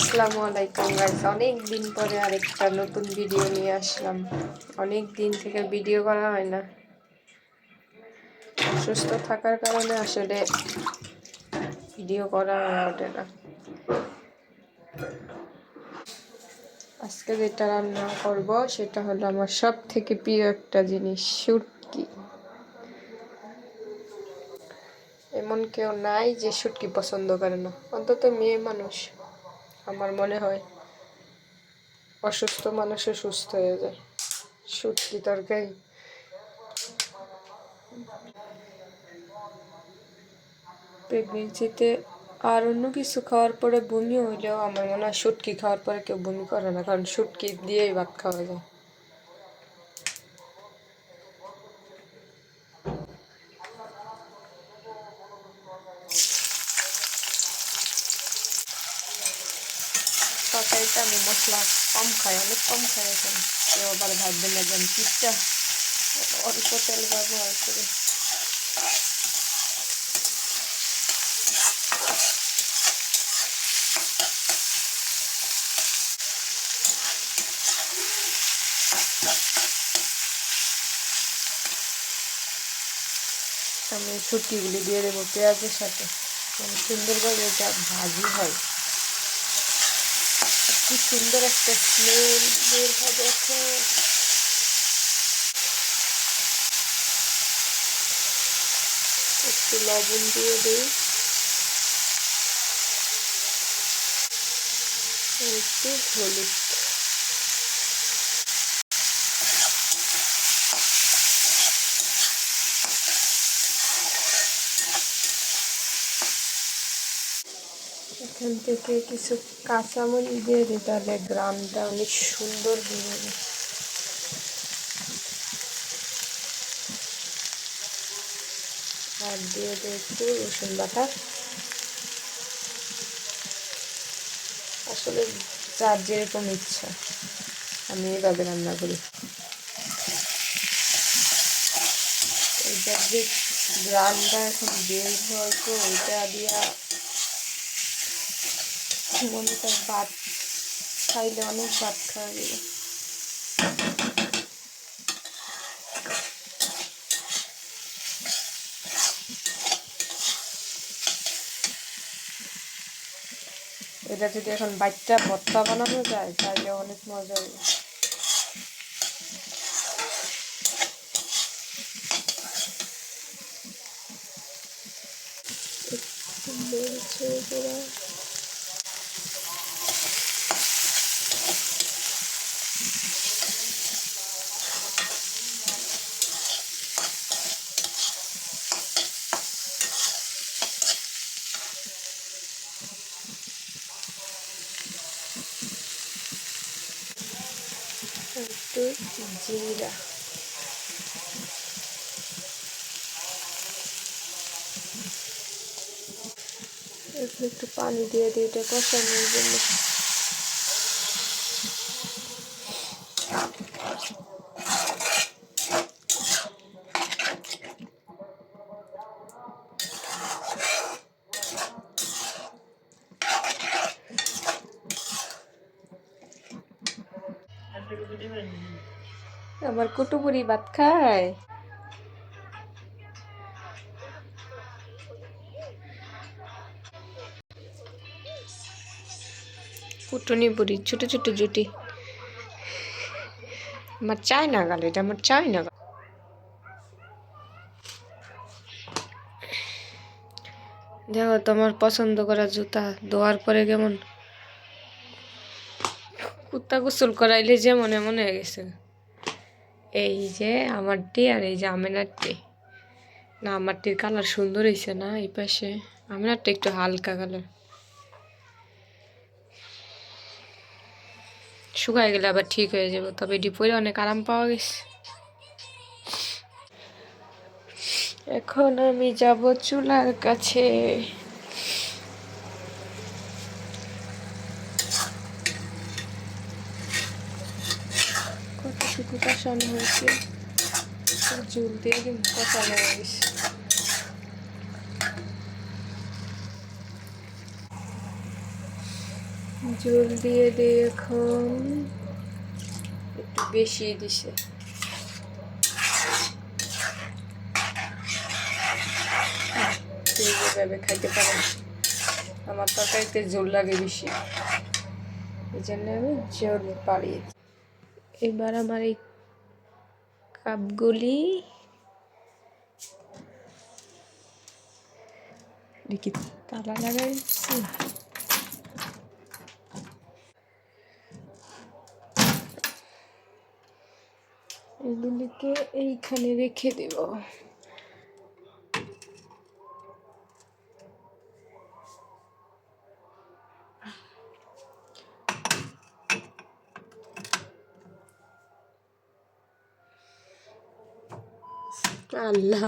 আসসালামু আলাইকুম গাইস, অনেক দিন পরে আরেকটা নতুন ভিডিও নিয়ে আসলাম। অনেক দিন থেকে ভিডিও করা হয় না, অসুস্থ থাকার কারণে আসলে ভিডিও করা হয়ে ওঠে না। আজকে যেটা রান্না করব সেটা হলো আমার সব থেকে প্রিয় একটা জিনিস, শুটকি। এমন কেউ নাই যে শুটকি পছন্দ করে না, অন্তত মেয়ে মানুষ। আমার মনে হয় অসুস্থ মানুষও সুস্থ হয়ে যায় শুটকি তরকারি। প্রেগনেন্সিতে আর অন্য কিছু খাওয়ার পরে বমি হইলেও আমার মনে হয় শুটকি খাওয়ার পরে কেউ বমি করে না, কারণ শুটকি দিয়েই ভাত খাওয়া যায়। তরকারিতে আমি মশলা কম খাই, অনেক কম খাই এখন। কেউ আবার ভাববেন না যে আমি পিঠটা অল্প তেল ব্যবহার করি। আমি শুটকিগুলি দিয়ে দেবো পেঁয়াজের সাথে, সুন্দরভাবে যা ভাজি হয়। কি সুন্দর একটা স্মেল বের হবে এখন। একটু লবণ দিয়ে দিই, একটু হলুদ। এখান থেকে কিছু কাঁচামরিচ দিয়ে দিই, তাহলে গ্রামটা অনেক সুন্দর বেরোবে। আর দিয়ে দিই একটু রসুন বাটা। আসলে যার যেরকম ইচ্ছা, আমি এইভাবে রান্না করি। এইটার যে গ্রামটা এখন বের হয়, তো ওইটা দিয়া মনে কর ভাত খাইলে অনেক ভাত খাওয়া যাবে। এটা যদি এখন বাচ্চা ভর্তা বানানো যায় তাহলে অনেক মজা হবে। একটু জিরা, একটু পানি দিয়ে দিই এটা কষানোর জন্য। আমার কুটুপুরি ভাত খায়। কুটুনি বুড়ি ছোট ছোট জুটি। আমার চাই না গাল, এটা আমার চাই না। দেখো তোমার পছন্দ করা জুতা ধোয়ার পরে কেমন কুত্তা গোসল করাইলে যেমন এমন হয়ে গেছে। এই যে আমারটি আর এই যে আমেনারটি। না, আমারটির কালার সুন্দর হয়েছে না, এই পাশে আমেনারটা একটু হালকা কালার। শুকায় গেলে আবার ঠিক হয়ে যাবে, তবে এটি পরে অনেক আরাম পাওয়া গেছে। এখন আমি যাব চুলার কাছে। কতটুকু কষানো হয়েছে, ঝুল দিয়ে কষানো হয়ে গেছে। ঝোল দিয়ে দিই এখন, একটু বেশি দিছে। যেভাবে খাইতে পারেন, আমার তরকারিতে ঝোল লাগে বেশি, এই জন্য আমি ঝোল বাড়িয়ে দিই। এবার আমার এই কাপগুলি দেখি তালা লাগাইছি, এগুলিকে এইখানে রেখে দেব। আল্লাহ,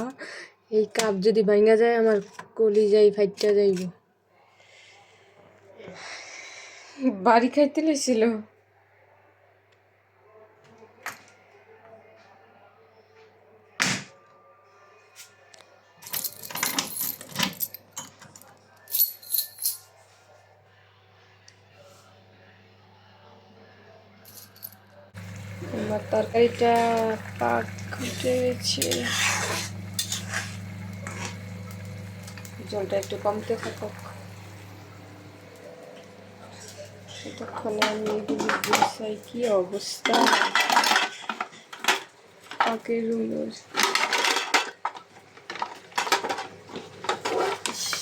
এই কাপ যদি ভাঙা যায় আমার কলিজাই ফাইটটা যাইব। বাড়ি খাইতে লেছিল। আমার তরকারিটা পাক উঠেছে, জলটা একটু কমতে থাকুক। ততক্ষণে আমি এগুলি গুছাই। কি অবস্থা পাকের রুমের,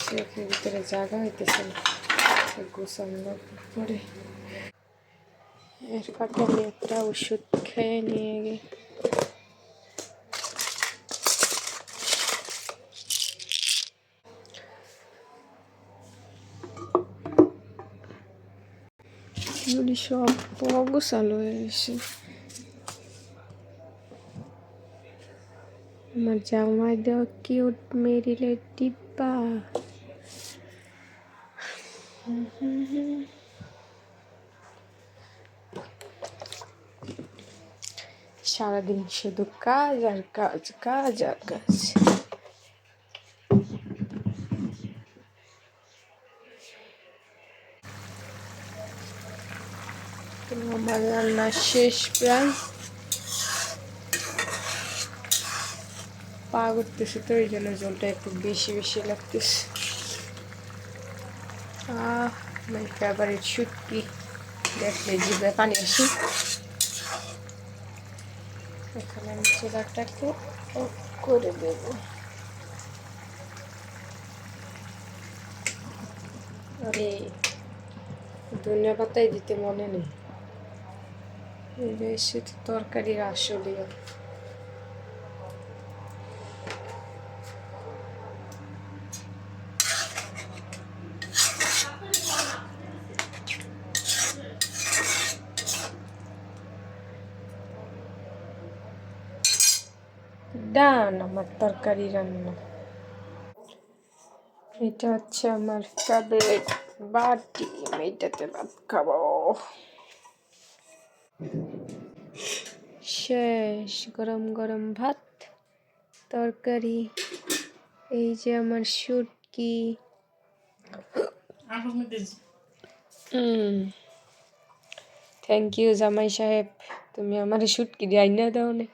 শেখের ভিতরে জায়গা হইতেছে না, গোছানোর পরে। এর ফাঁকে আমি একটা ওষুধ খেয়ে নিয়ে গিয়ে এগুলি সব অগোছালো হয়ে গেছে। আমার জামাই দেওয়া কিউট মেরিলে ডিব্বা। সারাদিন শুধু কাজ আর কাজ, কাজ আর কাজ। আমার রান্না শেষ প্রায়, পা করতেছে তো এই জন্য জলটা একটু বেশি বেশি লাগতেছে। মাই ফেভারিট শুটকি, দেখলে জিভে পানি আসি। এখানে আমি চুলাটাকে অফ করে দেব। আরে ধনিয়া পাতাই দিতে মনে নেই, এসে তো তরকারির আসলে। ডান আমার তরকারি রান্না। এটা হচ্ছে আমার ফেভারিট বাটি, আমি এটাতে ভাত খাবো। শেষ, গরম গরম ভাত, তরকারি, এই যে আমার শুটকি। থ্যাংক ইউ জামাই সাহেব, তুমি আমার শুটকি দিয়ে আইনা দাও না।